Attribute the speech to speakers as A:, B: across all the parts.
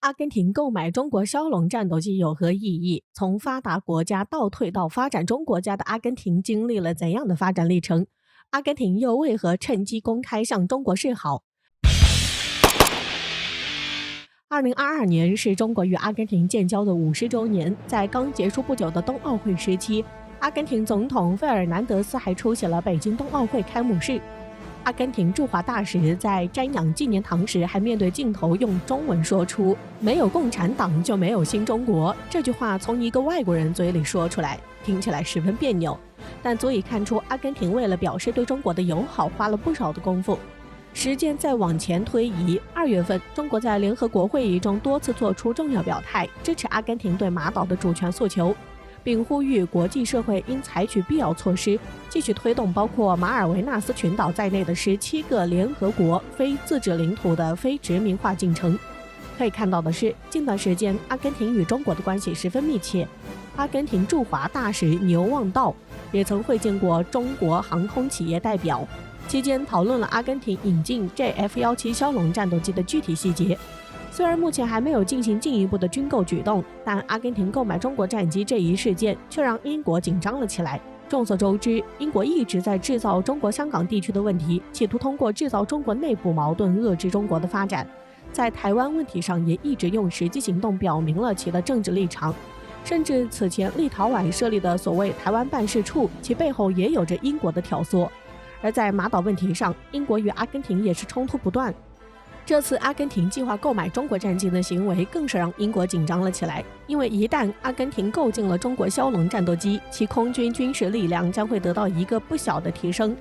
A: 阿根廷购买中国枭龙战斗机有何意义？从发达国家倒退到发展中国家的阿根廷经历了怎样的发展历程？阿根廷又为何趁机公开向中国示好？2022年是中国与阿根廷建交的50周年，在刚结束不久的冬奥会时期，阿根廷总统费尔南德斯还出席了北京冬奥会开幕式。阿根廷驻华大使在瞻仰纪念堂时还面对镜头用中文说出“没有共产党就没有新中国”这句话，从一个外国人嘴里说出来，听起来十分别扭，但足以看出阿根廷为了表示对中国的友好花了不少的功夫。时间再往前推移，2月份，中国在联合国会议中多次做出重要表态，支持阿根廷对马岛的主权诉求，并呼吁国际社会应采取必要措施，继续推动包括马尔维纳斯群岛在内的17个联合国非自治领土的非殖民化进程。可以看到的是，近段时间阿根廷与中国的关系十分密切。阿根廷驻华大使牛望道也曾会见过中国航空企业代表，期间讨论了阿根廷引进 JF-17枭龙战斗机的具体细节。虽然目前还没有进行进一步的军购举动，但阿根廷购买中国战机这一事件却让英国紧张了起来。众所周知，英国一直在制造中国香港地区的问题，企图通过制造中国内部矛盾遏制中国的发展。在台湾问题上也一直用实际行动表明了其的政治立场，甚至此前立陶宛设立的所谓台湾办事处，其背后也有着英国的挑唆。而在马岛问题上，英国与阿根廷也是冲突不断。这次阿根廷计划购买中国战机的行为更是让英国紧张了起来，因为一旦阿根廷购进了中国枭龙战斗机，其空军军事力量将会得到一个不小的提升。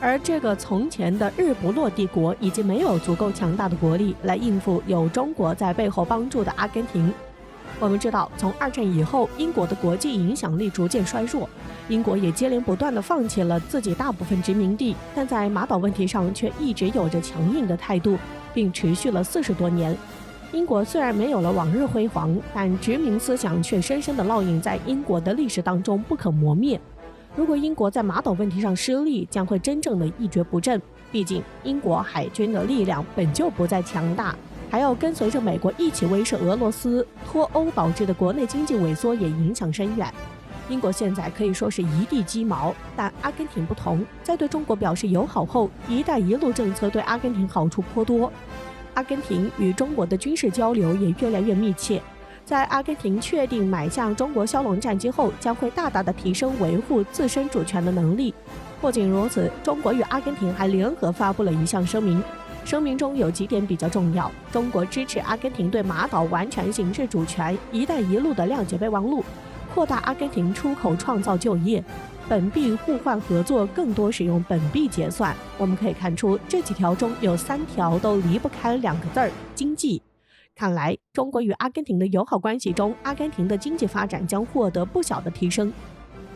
A: 而这个从前的日不落帝国已经没有足够强大的国力来应付有中国在背后帮助的阿根廷。我们知道，从2战以后，英国的国际影响力逐渐衰弱，英国也接连不断地放弃了自己大部分殖民地，但在马岛问题上却一直有着强硬的态度，并持续了40多年。英国虽然没有了往日辉煌，但殖民思想却深深地烙印在英国的历史当中，不可磨灭。如果英国在马岛问题上失利，将会真正的一蹶不振。毕竟英国海军的力量本就不再强大，还要跟随着美国一起威慑俄罗斯，脱欧导致的国内经济萎缩也影响深远。英国现在可以说是一地鸡毛，但阿根廷不同，在对中国表示友好后，一带一路政策对阿根廷好处颇多。阿根廷与中国的军事交流也越来越密切。在阿根廷确定买下中国枭龙战机后，将会大大的提升维护自身主权的能力。不仅如此，中国与阿根廷还联合发布了一项声明，声明中有几点比较重要：中国支持阿根廷对马岛完全行使主权，一带一路的谅解备忘录，扩大阿根廷出口创造就业，本币互换合作更多使用本币结算。我们可以看出，这几条中有3条都离不开2个字儿：经济。看来，中国与阿根廷的友好关系中，阿根廷的经济发展将获得不小的提升。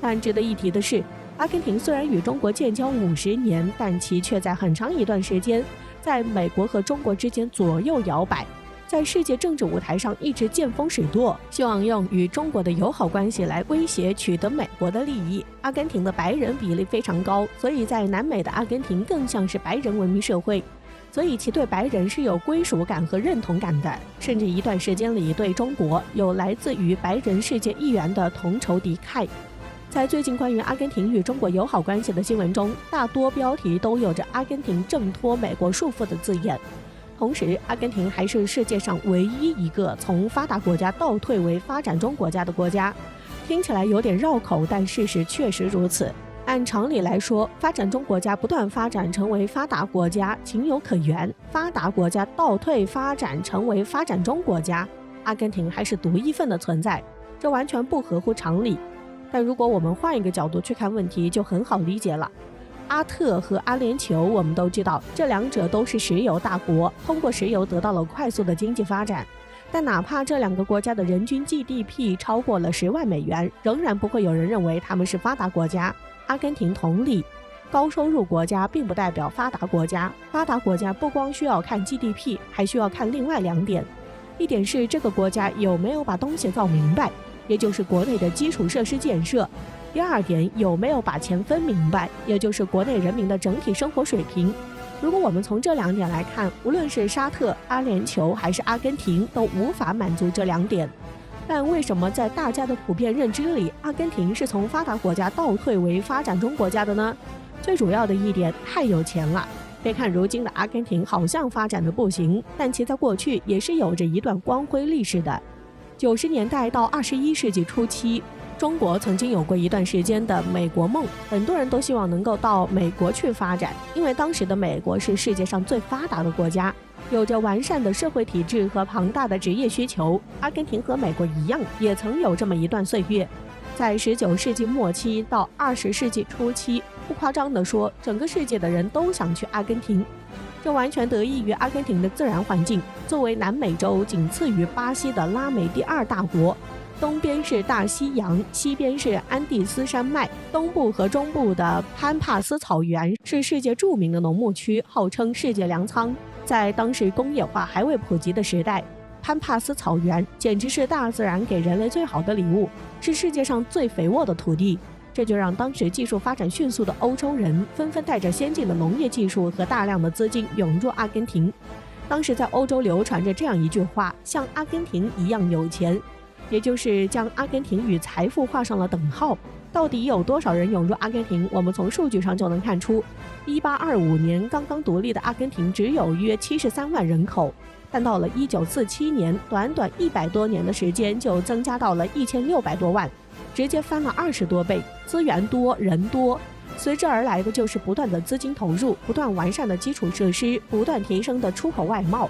A: 但值得一提的是，阿根廷虽然与中国建交50年，但其却在很长一段时间在美国和中国之间左右摇摆，在世界政治舞台上一直见风使舵，希望用与中国的友好关系来威胁取得美国的利益。阿根廷的白人比例非常高，所以在南美的阿根廷更像是白人文明社会，所以其对白人是有归属感和认同感的，甚至一段时间里对中国有来自于白人世界议员的同仇敌忾。在最近关于阿根廷与中国友好关系的新闻中，大多标题都有着阿根廷挣脱美国束缚的字眼。同时，阿根廷还是世界上唯一一个从发达国家倒退为发展中国家的国家。听起来有点绕口，但事实确实如此。按常理来说，发展中国家不断发展成为发达国家情有可原，发达国家倒退发展成为发展中国家，阿根廷还是独一份的存在，这完全不合乎常理。但如果我们换一个角度去看问题，就很好理解了。阿特和阿联酋，我们都知道，这2者都是石油大国，通过石油得到了快速的经济发展。但哪怕这2个国家的人均 GDP 超过了10万美元，仍然不会有人认为他们是发达国家。阿根廷同理，高收入国家并不代表发达国家。发达国家不光需要看 GDP， 还需要看另外2点。一点是这个国家有没有把东西造明白，也就是国内的基础设施建设。第2点，有没有把钱分明白，也就是国内人民的整体生活水平。如果我们从这2点来看，无论是沙特、阿联酋还是阿根廷，都无法满足这2点。但为什么在大家的普遍认知里，阿根廷是从发达国家倒退为发展中国家的呢？最主要的一点，太有钱了。别看如今的阿根廷好像发展的不行，但其在过去也是有着一段光辉历史的。90年代到21世纪初期，中国曾经有过一段时间的美国梦，很多人都希望能够到美国去发展，因为当时的美国是世界上最发达的国家，有着完善的社会体制和庞大的职业需求。阿根廷和美国一样，也曾有这么一段岁月。在19世纪末期到20世纪初期，不夸张地说，整个世界的人都想去阿根廷。这完全得益于阿根廷的自然环境，作为南美洲仅次于巴西的拉美第2大国，东边是大西洋，西边是安第斯山脉，东部和中部的潘帕斯草原是世界著名的农牧区，号称世界粮仓。在当时工业化还未普及的时代，潘帕斯草原简直是大自然给人类最好的礼物，是世界上最肥沃的土地。这就让当时技术发展迅速的欧洲人纷纷带着先进的农业技术和大量的资金涌入阿根廷。当时在欧洲流传着这样一句话，像阿根廷一样有钱，也就是将阿根廷与财富画上了等号。到底有多少人涌入阿根廷，我们从数据上就能看出。1825年刚刚独立的阿根廷只有约73万人口，但到了1947年，短短100多年的时间就增加到了1600多万，直接翻了20多倍，资源多，人多，随之而来的就是不断的资金投入，不断完善的基础设施，不断提升的出口外贸。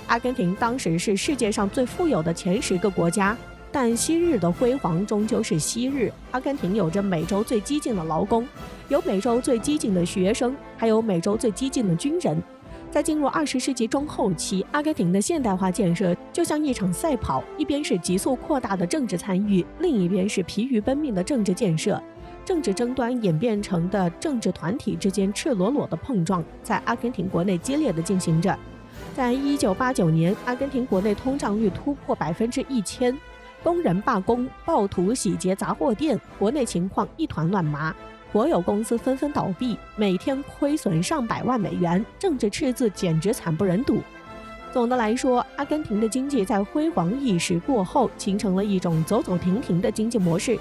A: 阿根廷当时是世界上最富有的前10个国家，但昔日的辉煌终究是昔日。阿根廷有着美洲最激进的劳工，有美洲最激进的学生，还有美洲最激进的军人。在进入20世纪中后期，阿根廷的现代化建设就像一场赛跑，一边是急速扩大的政治参与，另一边是疲于奔命的政治建设。政治争端演变成的政治团体之间赤裸裸的碰撞，在阿根廷国内激烈的进行着。在1989年，阿根廷国内通胀率突破1000%，工人罢工，暴徒洗劫杂货店，国内情况一团乱麻。国有公司纷纷倒闭，每天亏损上百万美元，政治赤字简直惨不忍睹。总的来说，阿根廷的经济在辉煌一时过后，形成了一种走走停停的经济模式。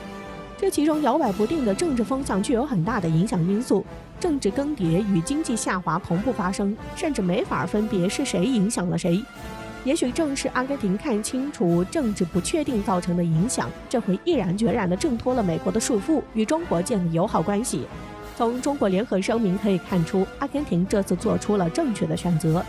A: 这其中摇摆不定的政治风向具有很大的影响因素，政治更迭与经济下滑同步发生，甚至没法分别是谁影响了谁。也许正是阿根廷看清楚政治不确定造成的影响，这回毅然决然地挣脱了美国的束缚，与中国建立友好关系。从中国联合声明可以看出，阿根廷这次做出了正确的选择。